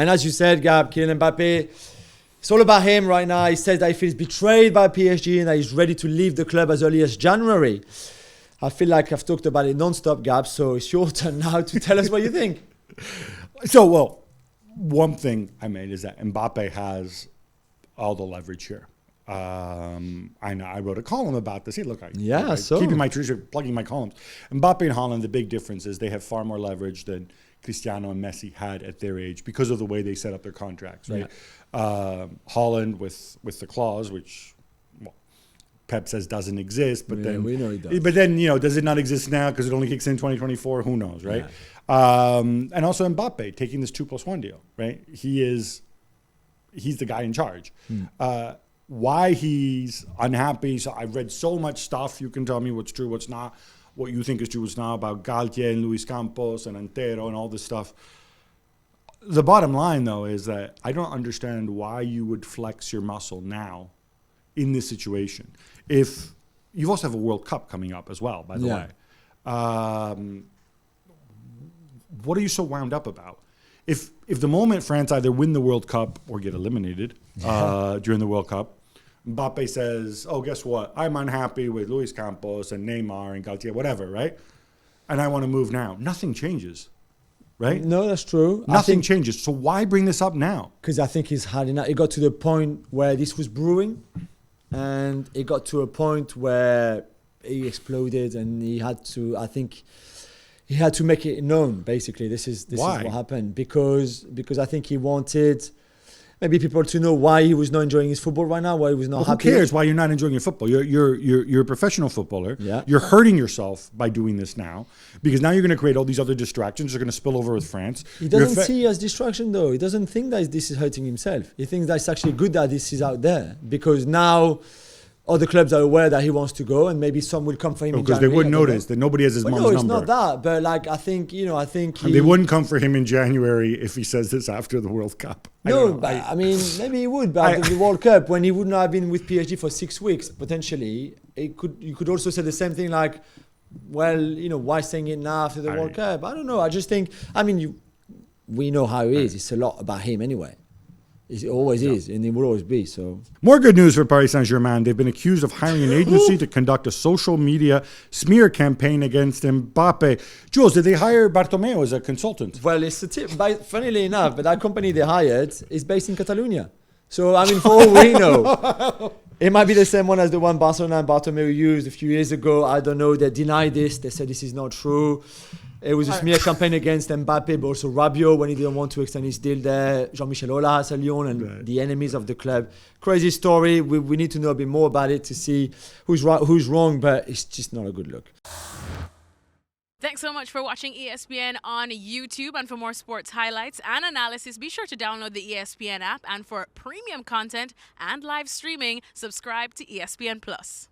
And as you said, Gab, Kylian Mbappé, it's all about him right now. He says that he feels betrayed by PSG and that he's ready to leave the club as early as January. I feel like I've talked about it non-stop, Gab, so it's your turn now to tell us what you think. So, well, one thing I made is that Mbappe has all the leverage here. I wrote a column about this. Hey, look, keeping my tradition, plugging my columns. Mbappe and Haaland, the big difference is they have far more leverage than Cristiano and Messi had at their age because of the way they set up their contracts, right? Yeah. Haaland with the clause, which Pep says doesn't exist, but then we know he does. But then does it not exist now because it only kicks in 2024? Who knows, right? Yeah. And also Mbappe taking this 2+1 deal, right? He's the guy in charge. Why he's unhappy? So I've read so much stuff. You can tell me what's true, what's not. What you think is true, what's not, about Galtier and Luis Campos and Antero and all this stuff. The bottom line, though, is that I don't understand why you would flex your muscle now in this situation. If you also have a World Cup coming up as well, by the way. What are you so wound up about? If the moment France either win the World Cup or get eliminated during the World Cup, Mbappe says, oh, guess what? I'm unhappy with Luis Campos and Neymar and Galtier, whatever, right? And I want to move now. Nothing changes, right? No, that's true. Nothing changes. So why bring this up now? Because I think he's had enough. It got to the point where this was brewing, and it got to a point where he exploded, and he had to, I think, he had to make it known, basically. This is what happened. Because I think he wanted maybe people to know why he was not enjoying his football right now, why he was not happy. Who cares why you're not enjoying your football? You're a professional footballer. Yeah. You're hurting yourself by doing this now because now you're going to create all these other distractions. They're going to spill over with France. He doesn't see it as distraction, though. He doesn't think that this is hurting himself. He thinks that it's actually good that this is out there because now other clubs are aware that he wants to go, and maybe some will come for him. Because they wouldn't notice that nobody has his mom's number. No, it's not that. But I think they wouldn't come for him in January if he says this after the World Cup. I mean, maybe he would. But after the World Cup, when he would not have been with PSG for 6 weeks, potentially, you could also say the same thing. Like, well, why saying it now after the World Cup? I don't know. I just think. I mean, we know how he is. It's a lot about him anyway. It always is, and it will always be. So, more good news for Paris Saint-Germain. They've been accused of hiring an agency to conduct a social media smear campaign against Mbappe. Jules, did they hire Bartomeu as a consultant? Well, it's a tip. Funnily enough, but that company they hired is based in Catalonia. So, I mean, for all we know, it might be the same one as the one Barcelona and Bartomeu used a few years ago. I don't know. They denied this. They said this is not true. It was a smear campaign against Mbappe, but also Rabiot when he didn't want to extend his deal there. Jean-Michel Aulas at Lyon and the enemies of the club. Crazy story. We need to know a bit more about it to see who's right, who's wrong, but it's just not a good look. Thanks so much for watching ESPN on YouTube. And for more sports highlights and analysis, be sure to download the ESPN app. And for premium content and live streaming, subscribe to ESPN Plus.